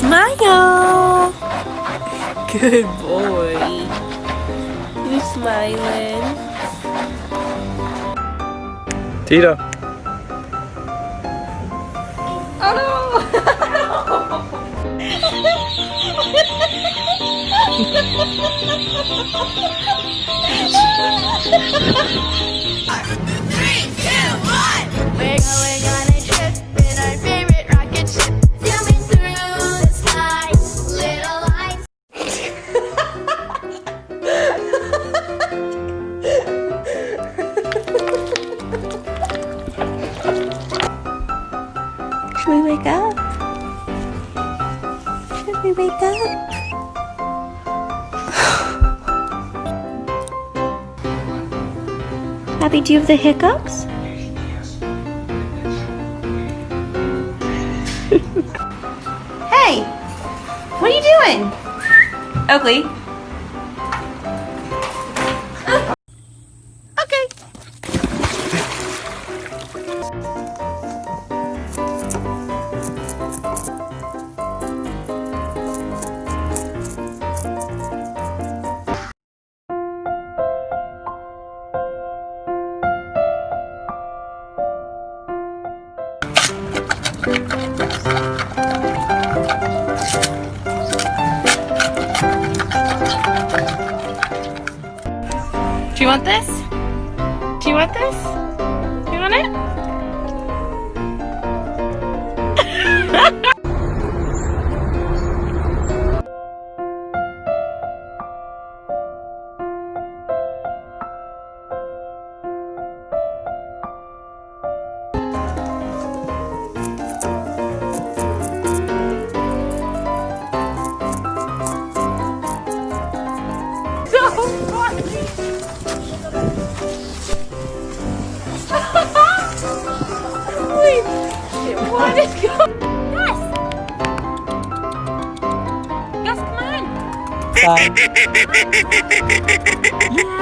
Smile. Good boy. You smiling? Tito. Oh no! Three, two, one. We're going on a trip in our favorite rocket ship, zooming through the sky. Little lights. Should we wake up? Should we wake up? Abby, do you have the hiccups? Hey! What are you doing? Oakley. Okay. Do you want this? Do you want this? Do you want it? So funny! Wait, what is going on? Gus! Gus, come on! Yeah!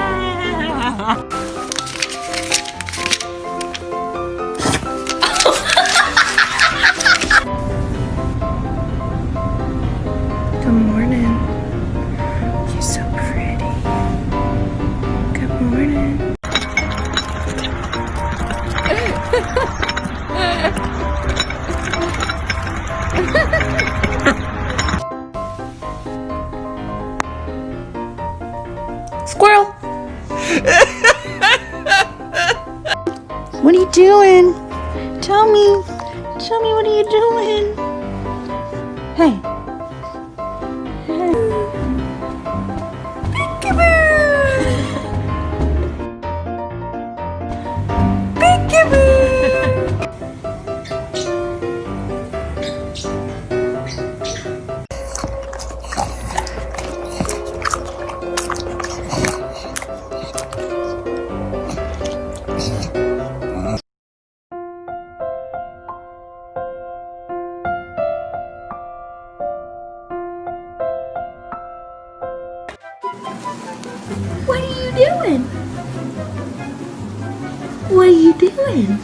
Good morning. You're so pretty. Good morning. Squirrel! What are you doing? Tell me. Tell me, what are you doing? Hey. Peekaboo! Peekaboo! What are you doing? What are you doing?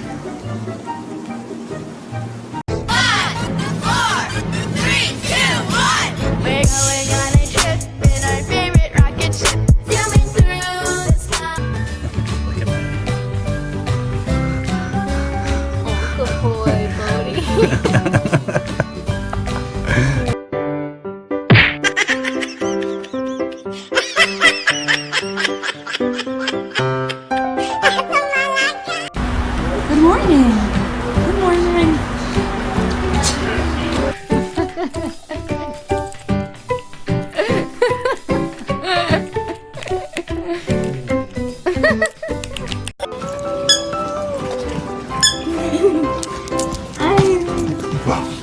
5, 4, 3, 2, 1. We're going on a trip in our favorite rocket ship, zooming through the sky. Oh, good boy, Bodie. Good morning. Good morning.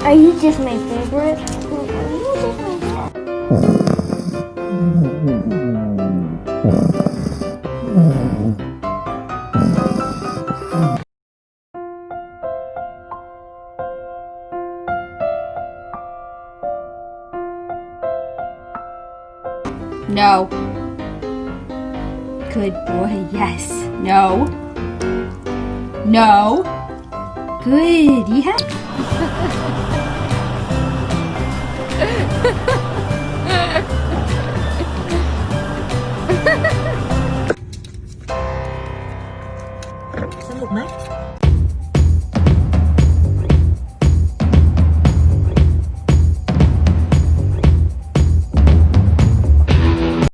Are you just my favorite? Are you just my favorite? No. Good boy, yes. No. No. Good, yeah. นุกไหม